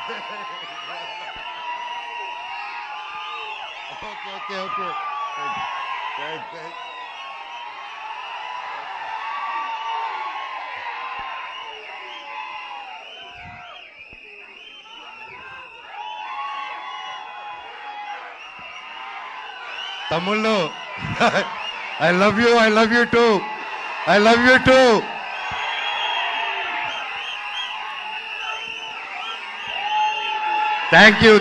Okay. Thanks. తమ్ముళ్ళు, I love you too. I love you too. Thank you.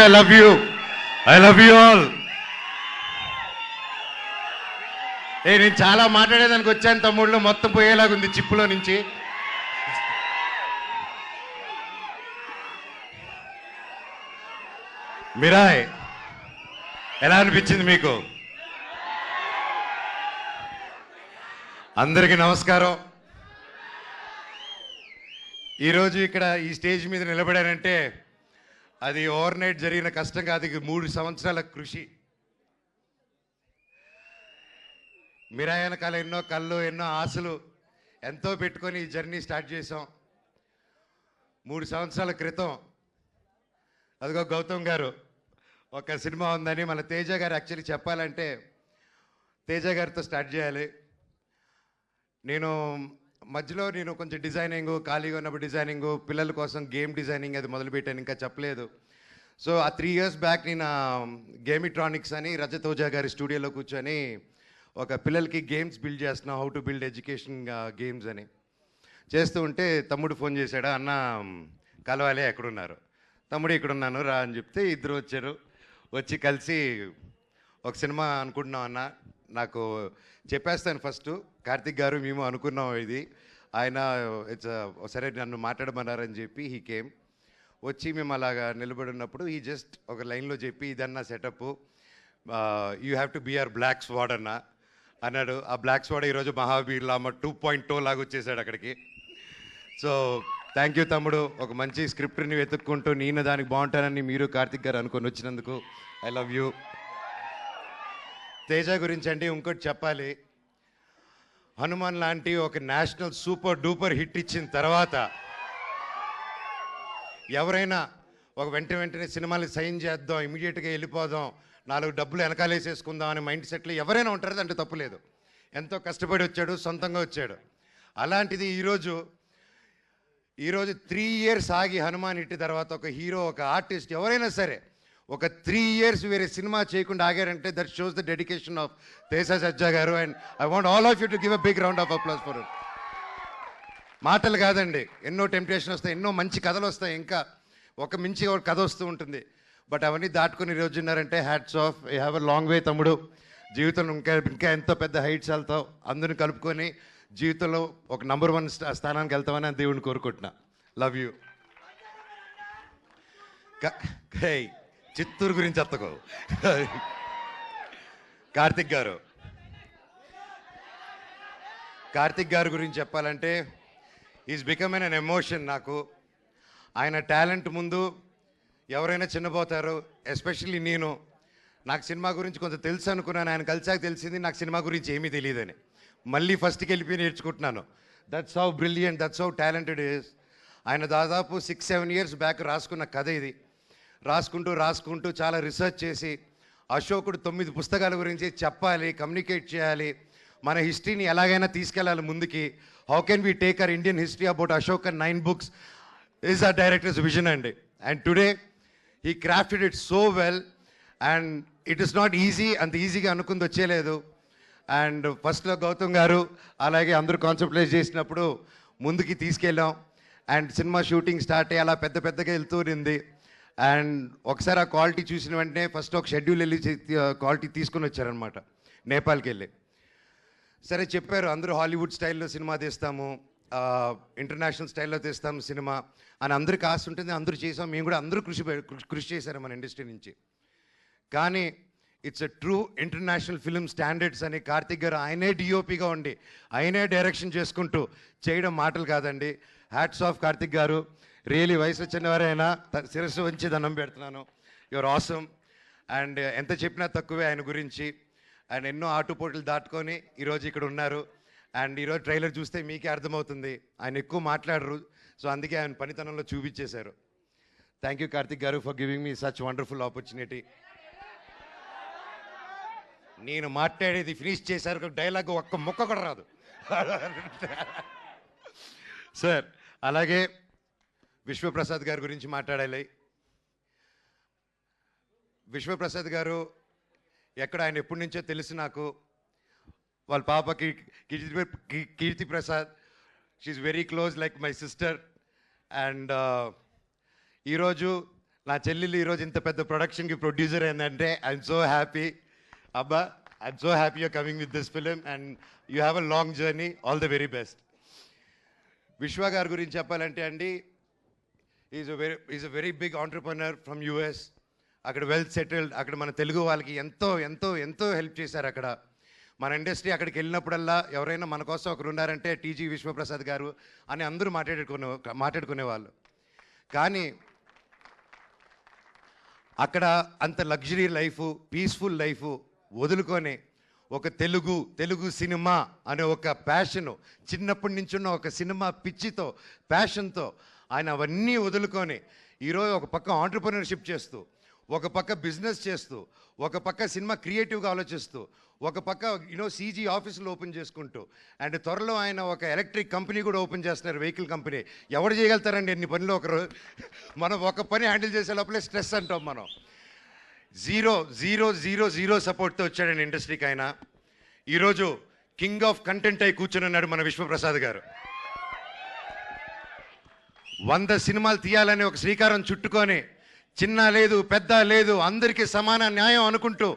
I love you. I love you all. నేను చాలా మాట్లాడేదానికి వచ్చాను తమ్ముళ్ళు, మొత్తం పోయేలాగుంది చిప్పులో నుంచి. మిరాయ్ ఎలా అనిపించింది మీకు? అందరికీ నమస్కారం. ఈరోజు ఇక్కడ ఈ స్టేజ్ మీద నిలబడానంటే అది ఓవర్ నైట్ జరిగిన కష్టం కాదు, 3 సంవత్సరాల కృషి. మిరాయ్ వెనకాల ఎన్నో కళ్ళు, ఎన్నో ఆశలు ఎంతో పెట్టుకొని ఈ జర్నీ స్టార్ట్ చేసాం. 3 సంవత్సరాల క్రితం అదిగో గౌతమ్ గారు ఒక సినిమా ఉందని మన తేజ గారు యాక్చువల్లీ చెప్పాలంటే తేజ గారితో స్టార్ట్ చేయాలి. మధ్యలో నేను కొంచెం డిజైనింగ్, ఖాళీగా ఉన్నప్పుడు డిజైనింగ్, పిల్లల కోసం గేమ్ డిజైనింగ్ అది మొదలుపెట్టాను, ఇంకా చెప్పలేదు. సో ఆ 3 years బ్యాక్ నేను గేమిట్రానిక్స్ అని రజత్ ఓజా గారి స్టూడియోలో కూర్చొని ఒక పిల్లలకి గేమ్స్ బిల్డ్ చేస్తున్నాం, how to build education games అని చేస్తూ ఉంటే తమ్ముడు ఫోన్ చేశాడు, అన్న కలవాలి, ఎక్కడున్నారు? తమ్ముడు ఇక్కడున్నాను రా అని చెప్తే ఇద్దరు వచ్చారు. వచ్చి కలిసి ఒక సినిమా అనుకుంటున్నాం అన్న, నాకు చెప్పేస్తాను ఫస్ట్, కార్తిక్ గారు మేము అనుకున్నాం ఇది, ఆయన సరే నన్ను మాట్లాడమన్నారని చెప్పి హీ కేమ్. వచ్చి మేము అలాగా నిలబడి ఉన్నప్పుడు ఈ జస్ట్ ఒక లైన్లో చెప్పి ఇదన్నా setup, you have to be our black squad అన్నాడు. ఆ బ్లాక్ స్వాడ్ ఈరోజు మహావీర్ లామ 2.0 లాగా వచ్చేసాడు అక్కడికి. సో థ్యాంక్ యూ తమ్ముడు, ఒక మంచి స్క్రిప్ట్ని వెతుక్కుంటూ నేను దానికి బాగుంటానని మీరు కార్తిక్ గారు అనుకొని వచ్చినందుకు ఐ లవ్ యూ. తేజ గురించి అంటే ఇంకోటి చెప్పాలి, హనుమాన్ లాంటి ఒక నేషనల్ సూపర్ డూపర్ హిట్ ఇచ్చిన తర్వాత ఎవరైనా ఒక వెంటనే సినిమాలు సైన్ చేద్దాం, ఇమీడియట్గా వెళ్ళిపోదాం, 4 డబ్బులు వెనకాలేసేసుకుందాం అనే మైండ్ సెట్లో ఎవరైనా ఉంటారు, అంటే తప్పులేదు. ఎంతో కష్టపడి వచ్చాడు, సొంతంగా వచ్చాడు. అలాంటిది ఈరోజు 3 years ఆగి హనుమాన్ హిట్ తర్వాత ఒక హీరో, ఒక ఆర్టిస్ట్ ఎవరైనా సరే ఒక 3 years వేరే సినిమా చేయకుండా ఆగారంటే that shows the dedication of Teja Sajja గారు. And I want all of you to give a big round of applause for it. మాటలు కాదండి, ఎన్నో టెంప్టేషన్ వస్తాయి, ఎన్నో మంచి కథలు వస్తాయి, ఇంకా ఒక మించి ఒక కథ వస్తూ ఉంటుంది. బట్ అవన్నీ దాటుకుని ఈరోజు ఉన్నారంటే hats off, you have a long way తమ్ముడు. జీవితంలో ఇంకా ఎంతో పెద్ద హైట్స్ వెళ్తావు, అందరిని కలుపుకొని జీవితంలో ఒక నంబర్ 1 స్థానానికి వెళ్తామని ఆ దేవుడిని కోరుకుంటున్నా. Love you. చిత్తూరు గురించి చెత్తకో. కార్తిక్ గారు గురించి చెప్పాలంటే ఈజ్ బికమ్ ఎన్ ఎమోషన్ నాకు. ఆయన టాలెంట్ ముందు ఎవరైనా చిన్నపోతారు, ఎస్పెషల్లీ నాకు సినిమా గురించి కొంచెం తెలుసు అనుకున్నాను, ఆయన కలిసాక తెలిసింది నాకు సినిమా గురించి ఏమీ తెలియదని. మళ్ళీ ఫస్ట్కి వెళ్ళిపోయి నేర్చుకుంటున్నాను. That's how brilliant, that's how talented is. ఆయన దాదాపు 6-7 years బ్యాక్ రాసుకున్న కథ ఇది. రాసుకుంటూ చాలా రీసెర్చ్ చేసి అశోకుడు 9 పుస్తకాల గురించి చెప్పాలి, కమ్యూనికేట్ చేయాలి, మన హిస్టరీని ఎలాగైనా తీసుకెళ్ళాలి ముందుకి. How can we take our Indian history about Ashok and 9 books is ఆ డైరెక్టర్స్ విజన్ అండి. And today he crafted it so well and it is not easy, అంత ఈజీగా అనుకుంది వచ్చేలేదు. అండ్ ఫస్ట్లో గౌతమ్ గారు అలాగే అందరూ కాన్సెప్ట్లైజ్ చేసినప్పుడు ముందుకి తీసుకెళ్ళాం. అండ్ సినిమా షూటింగ్ స్టార్ట్ అయ్యి అలా పెద్దగా వెళ్తూ ఉంది. అండ్ ఒకసారి ఆ క్వాలిటీ చూసిన వెంటనే ఫస్ట్ ఒక షెడ్యూల్ వెళ్ళి క్వాలిటీ తీసుకుని వచ్చారనమాట, నేపాల్కి వెళ్ళి. సరే చెప్పారు, అందరూ హాలీవుడ్ స్టైల్లో సినిమా తీస్తాము, ఇంటర్నేషనల్ స్టైల్లో తీస్తాము సినిమా అని అందరికి ఆశ ఉంటుంది, అందరూ చేసాం, మేము కూడా అందరూ కృషి చేశారు మన ఇండస్ట్రీ నుంచి. కానీ it's a true international film standards అని కార్తిక్ గారు ఆయనే డిఓపిగా ఉండి ఆయనే డైరెక్షన్ చేసుకుంటూ చేయడం మాటలు కాదండి. హ్యాట్స్ ఆఫ్ కార్తిక్ గారు, రియలీ వయసు వచ్చినవారైనా శిరస్సు వంచి దండం పెడుతున్నాను. Your awesome. అండ్ ఎంత చెప్పినా తక్కువే ఆయన గురించి. ఆయన ఎన్నో ఆటుపోట్లు దాటుకొని ఈరోజు ఇక్కడ ఉన్నారు. అండ్ ఈరోజు ట్రైలర్ చూస్తే మీకే అర్థమవుతుంది, ఆయన ఎక్కువ మాట్లాడరు, సో అందుకే ఆయన పనితనంలో చూపించేశారు. థ్యాంక్ యూ కార్తిక్ గారు for giving me such wonderful opportunity. నేను మాట్లాడేది ఫినిష్ చేశారు, డైలాగ్ ఒక్క ముక్క కూడా రాదు సార్. అలాగే విశ్వప్రసాద్ గారి గురించి మాట్లాడాలి. విశ్వప్రసాద్ గారు ఎక్కడ, ఆయన ఎప్పటి నుంచో తెలుసు నాకు. వాళ్ళ పాపకి Keerthi Prasad, she very close like my sister. And ఈరోజు నా చెల్లెలు ఈరోజు ఇంత పెద్ద ప్రొడక్షన్కి ప్రొడ్యూసర్ ఏంటంటే ఐఎమ్ సో హ్యాపీ. అబ్బా, I'm so happy you're coming with this film and you have a long journey. All the very best. Vishwa గారి గురించి చెప్పాలంటే అండి, is a very big entrepreneur from US. అక్కడ వెల్ సెటిల్డ్. అక్కడ మన తెలుగు వాళ్ళకి ఎంతో ఎంతో ఎంతో హెల్ప్ చేశారు. అక్కడ మన ఇండస్ట్రీ అక్కడికి వెళ్ళినప్పుడల్లా ఎవరైనా మన కోసం ఒకరు ఉన్నారంటే టీజీ విశ్వప్రసాద్ గారు అని అందరూ మాట్లాడుకునేవాళ్ళు. కానీ అక్కడ అంత లగ్జరీ లైఫ్, పీస్ఫుల్ లైఫ్ వదులుకొని ఒక తెలుగు సినిమా అనే ఒక ప్యాషను, చిన్నప్పటి నుంచి ఉన్న ఒక సినిమా పిచ్చితో, ప్యాషన్తో ఆయన అవన్నీ వదులుకొని ఈరోజు ఒక పక్క ఆంటర్ప్రెన్యూర్షిప్ చేస్తూ, ఒక పక్క బిజినెస్ చేస్తూ, ఒక పక్క సినిమా క్రియేటివ్గా ఆలోచిస్తూ, ఒక పక్క సీజీ ఆఫీసులు ఓపెన్ చేసుకుంటూ, అండ్ త్వరలో ఆయన ఒక ఎలక్ట్రిక్ కంపెనీ కూడా ఓపెన్ చేస్తున్నారు, వెహికల్ కంపెనీ. ఎవరు చేయగలుగుతారండి ఎన్ని పనులు ఒకరు? మనం ఒక పని హ్యాండిల్ చేసే లోపలే స్ట్రెస్ అంటాం మనం. జీరో జీరో జీరో జీరో సపోర్ట్తో వచ్చాడండి ఇండస్ట్రీకి ఆయన. ఈరోజు కింగ్ ఆఫ్ కంటెంట్ అయి కూర్చొని ఉన్నాడు మన విశ్వప్రసాద్ గారు. 100 సినిమాలు తీయాలని ఒక శ్రీకారం చుట్టుకొని, చిన్న లేదు పెద్ద లేదు అందరికీ సమాన న్యాయం అనుకుంటూ,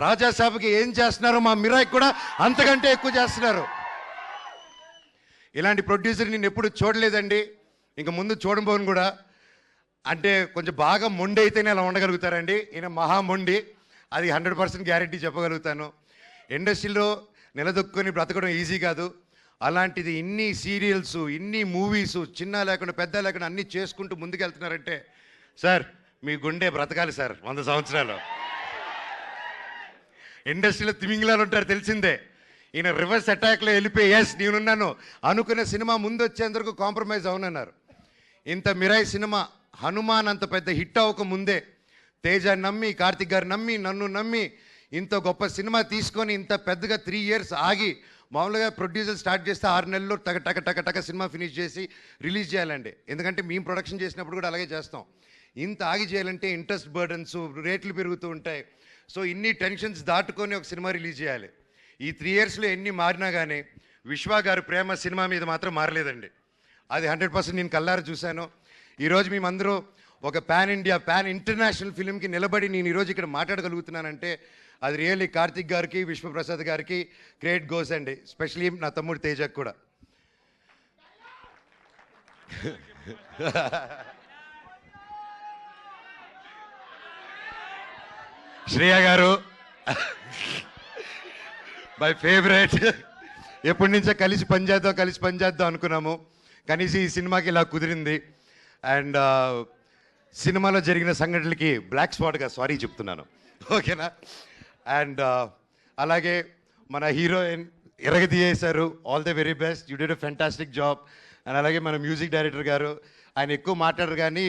రాజాసాబ్కి ఏం చేస్తున్నారో మా మిరాయికి కూడా అంతకంటే ఎక్కువ చేస్తున్నారు. ఇలాంటి ప్రొడ్యూసర్ నేను ఎప్పుడు చూడలేదండి, ఇంక ముందు చూడబోను కూడా. అంటే కొంచెం బాగా మొండి అయితేనే అలా ఉండగలుగుతారండి. ఈయన మహా మొండి, అది 100% గ్యారెంటీ చెప్పగలుగుతాను. ఇండస్ట్రీలో నిలదొక్కుని బ్రతకడం ఈజీ కాదు. అలాంటిది ఇన్ని సీరియల్స్, ఇన్ని మూవీస్, చిన్న లేకుండా పెద్ద లేకుండా అన్నీ చేసుకుంటూ ముందుకెళ్తున్నారంటే సార్ మీ గుండె బ్రతకాలి సార్ 100 సంవత్సరాలు. ఇండస్ట్రీలో తిమింగిలాలు ఉంటారు తెలిసిందే. ఈయన రివర్స్ అటాక్లో వెళ్ళిపోయి ఎస్ నేనున్నాను అనుకున్న సినిమా ముందు వచ్చేందుకు కాంప్రమైజ్ అవునన్నారు. ఇంత మిరాయి సినిమా హనుమాన్ అంత పెద్ద హిట్ అవ్వక ముందే తేజ నమ్మి, కార్తిక్ గారు నమ్మి, నన్ను నమ్మి ఇంత గొప్ప సినిమా తీసుకొని ఇంత పెద్దగా 3 years ఆగి, మామూలుగా ప్రొడ్యూసర్ స్టార్ట్ చేస్తే 6 నెలల్లో టక సినిమా ఫినిష్ చేసి రిలీజ్ చేయాలండి. ఎందుకంటే మేము ప్రొడక్షన్ చేసినప్పుడు కూడా అలాగే చేస్తాం. ఇంత ఆగి చేయాలంటే ఇంట్రెస్ట్ బర్డన్స్, రేట్లు పెరుగుతూ ఉంటాయి. సో ఇన్ని టెన్షన్స్ దాటుకొని ఒక సినిమా రిలీజ్ చేయాలి. ఈ 3 yearsలో ఎన్ని మారినా కానీ విశ్వ గారు ప్రేమ సినిమా మీద మాత్రం మారలేదండి. అది 100% నేను కల్లారా చూశాను. ఈరోజు మేమందరూ ఒక పాన్ ఇండియా, పాన్ ఇంటర్నేషనల్ ఫిలింకి నిలబడి నేను ఈరోజు ఇక్కడ మాట్లాడగలుగుతున్నానంటే అది రియల్లీ కార్తిక్ గారికి, విశ్వప్రసాద్ గారికి క్రెడిట్ గోస్ అండి. స్పెషలీ నా తమ్ముడు తేజకు కూడా. శ్రేయ గారు మై ఫేవరెట్. ఎప్పటి నుంచో కలిసి పనిచేద్దాం అనుకున్నాము. కనీసం ఈ సినిమాకి ఇలా కుదిరింది. అండ్ సినిమాలో జరిగిన సంఘటనలకి బ్లాక్ స్పాట్గా సారీ చెప్తున్నాను, ఓకేనా? అండ్ అలాగే మన హీరోయిన్ ఎరగదీయేశారు. All the very best, you did a fantastic job. And అలాగే మన మ్యూజిక్ డైరెక్టర్ గారు, ఆయన ఎక్కువ మాట్లాడరు కానీ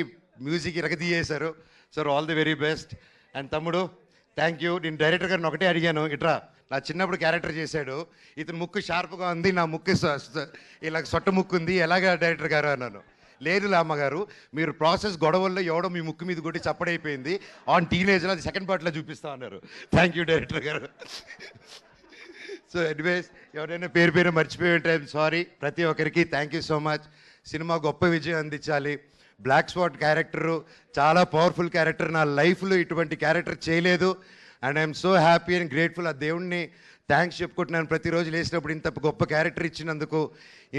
మ్యూజిక్ ఎరగదీయేశారు. Sir all the very best. And తమ్ముడు థ్యాంక్ యూ. నేను డైరెక్టర్ గారిని ఒకటే అడిగాను, ఇట్రా నా చిన్నప్పుడు క్యారెక్టర్ చేశాడు, ఇతను ముక్కు షార్ప్గా ఉంది, నా ముక్కు ఇలా సొట్ట ముక్కు ఉంది, ఎలాగా డైరెక్టర్ గారు అన్నాను. లేదు అమ్మగారు, మీరు ప్రాసెస్ గొడవల్లో ఎవడో మీ ముక్కు మీద కొట్టి చప్పడైపోయింది, ఆన్ టీనేజ్లో అది సెకండ్ పార్ట్లో చూపిస్తా అన్నారు. థ్యాంక్ యూ డైరెక్టర్ గారు. సో ఎనీవేస్ ఎవరైనా పేరు మర్చిపోయి ఉంటే ఐఎమ్ సారీ. ప్రతి ఒక్కరికి thank you so much. Cinema గొప్ప విజయం అందించాలి. బ్లాక్ స్పాట్ క్యారెక్టరు చాలా పవర్ఫుల్ క్యారెక్టర్. నా లైఫ్లో ఇటువంటి క్యారెక్టర్ చేయలేదు. And I'm so happy and grateful. ఆ దేవుణ్ణి థ్యాంక్స్ చెప్పుకుంటున్నాను. ప్రతిరోజు లేచినప్పుడు ఇంత గొప్ప క్యారెక్టర్ ఇచ్చినందుకు,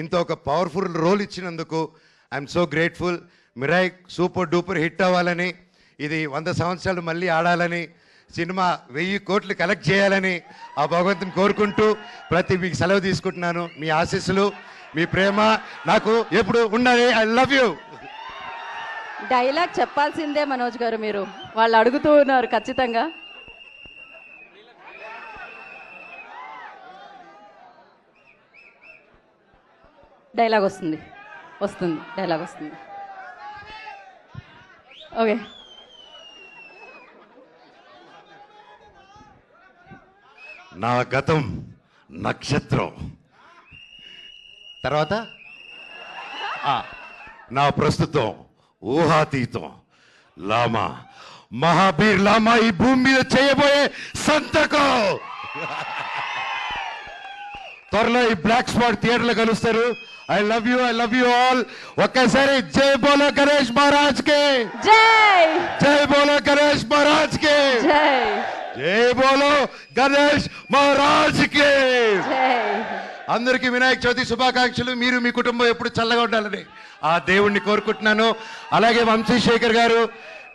ఇంత ఒక పవర్ఫుల్ రోల్ ఇచ్చినందుకు I'm so grateful. Mirai super duper hit అవ్వాలని, ఇది 100 సంవత్సరాలు మళ్ళీ ఆడాలని, సినిమా 1000 కోట్లు కలెక్ట్ చేయాలని ఆ భగవంతుని కోరుకుంటూ మీకు సెలవు తీసుకుంటున్నాను. మీ ఆశీస్సులు, మీ ప్రేమ నాకు ఎప్పుడు ఉండాలి. I love you. డైలాగ్ చెప్పాల్సిందే మనోజ్ గారు, మీరు వాళ్ళు అడుగుతూ ఉన్నారు ఖచ్చితంగా. డైలాగ్ వస్తుంది. డైలాగ్ వస్తుంది. ఓకే నా గతం నక్షత్రం, తర్వాత నా ప్రస్తుతం ఊహాతీతం, లామా మహాబీర్ లామా ఈ భూమి మీద చేయబోయే సంతకం. త్వరలో ఈ బ్లాక్ స్పాట్ థియేటర్లో కలుస్తారు. I love you all. ఒక్కసారి జై బోలో గణేష్ మహారాజ్ కి, జై జై బోలో గణేష్ మహారాజ్ కి, జై జై బోలో గణేష్ మహారాజ్ కి. జై అందరికీ వినాయక చవితి శుభాకాంక్షలు. మీరు మీ కుటుంబం ఎప్పుడు చల్లగా ఉండాలని ఆ దేవుణ్ణి కోరుకుంటున్నాను. అలాగే వంశీశేఖర్ గారు,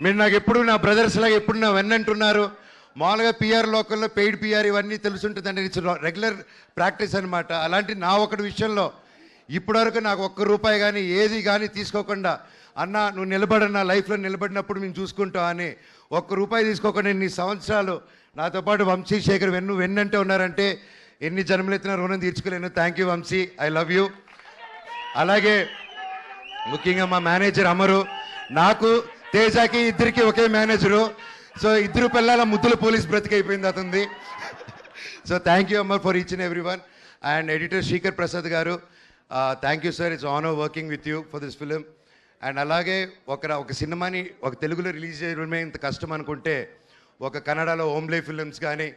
మీరు నాకు ఎప్పుడు నా బ్రదర్స్ లాగా ఎప్పుడు నా వెన్నంటున్నారు. మామూలుగా పిఆర్ లోకల్లో పెయిడ్ పిఆర్ ఇవన్నీ తెలుసుంటుందండి, ఇట్స్ రెగ్యులర్ ప్రాక్టీస్ అనమాట. అలాంటి నా ఒకటి విషయంలో ఇప్పటివరకు నాకు ₹1 కానీ ఏది కానీ తీసుకోకుండా, అన్న నువ్వు నిలబడన్నా లైఫ్లో నిలబడినప్పుడు మేము చూసుకుంటాం అని ₹1 తీసుకోకుండా ఇన్ని సంవత్సరాలు నాతో పాటు వంశీశేఖర్ వెన్నంటే ఉన్నారంటే ఎన్ని జన్మలెత్తిన రుణం తీర్చుకోలేను. Thank you Vamsi, I love you. అలాగే ముఖ్యంగా మా మేనేజర్ అమరు, నాకు తేజాకి ఇద్దరికి ఒకే మేనేజరు. సో ఇద్దరు పిల్లల ముద్దుల పోలీస్ బ్రతికైపోయింది అతనిది. So thank you Amar for each and every one. And editor Srikar Prasad గారు, thank you sir, it's honour working with you for this film. And అలాగే ఒక సినిమాని ఒక తెలుగులో రిలీజ్ చేయడమే ఇంత కష్టం అనుకుంటే, ఒక కన్నడలో ఓమ్లే ఫిలిమ్స్ కానీ,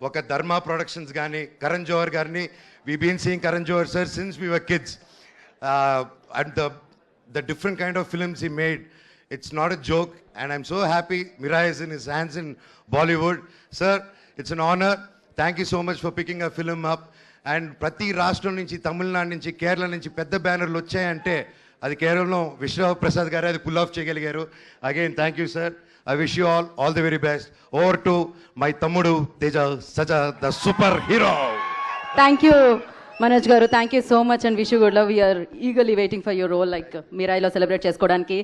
ఒక ధర్మ ప్రొడక్షన్స్ కానీ, కరణ్ జోహర్ గారిని, we been seeing Karan Johar sir since we were kids. And the different kind of films he made, it's not a joke, and I'm so happy Mira is in his hands in Bollywood. Sir, it's an honor. Thank you so much for picking a film up. And ప్రతి రాష్ట్రం నుంచి, తమిళనాడు నుంచి, కేరళ నుంచి పెద్ద బ్యానర్లు వచ్చాయంటే అది కేవలం విశ్వ ప్రసాద్ గారు అది పుల్ ఆఫ్ చేయగలిగారు. Again thank you sir. I wish you all the very best. Over to my తమ్ముడు Teja Sajja the super hero. Thank you Manoj గారు, thank you so much and wish you good love. We are eagerly waiting for your role like మీరాయిలో celebrate చేసుకోవడానికి.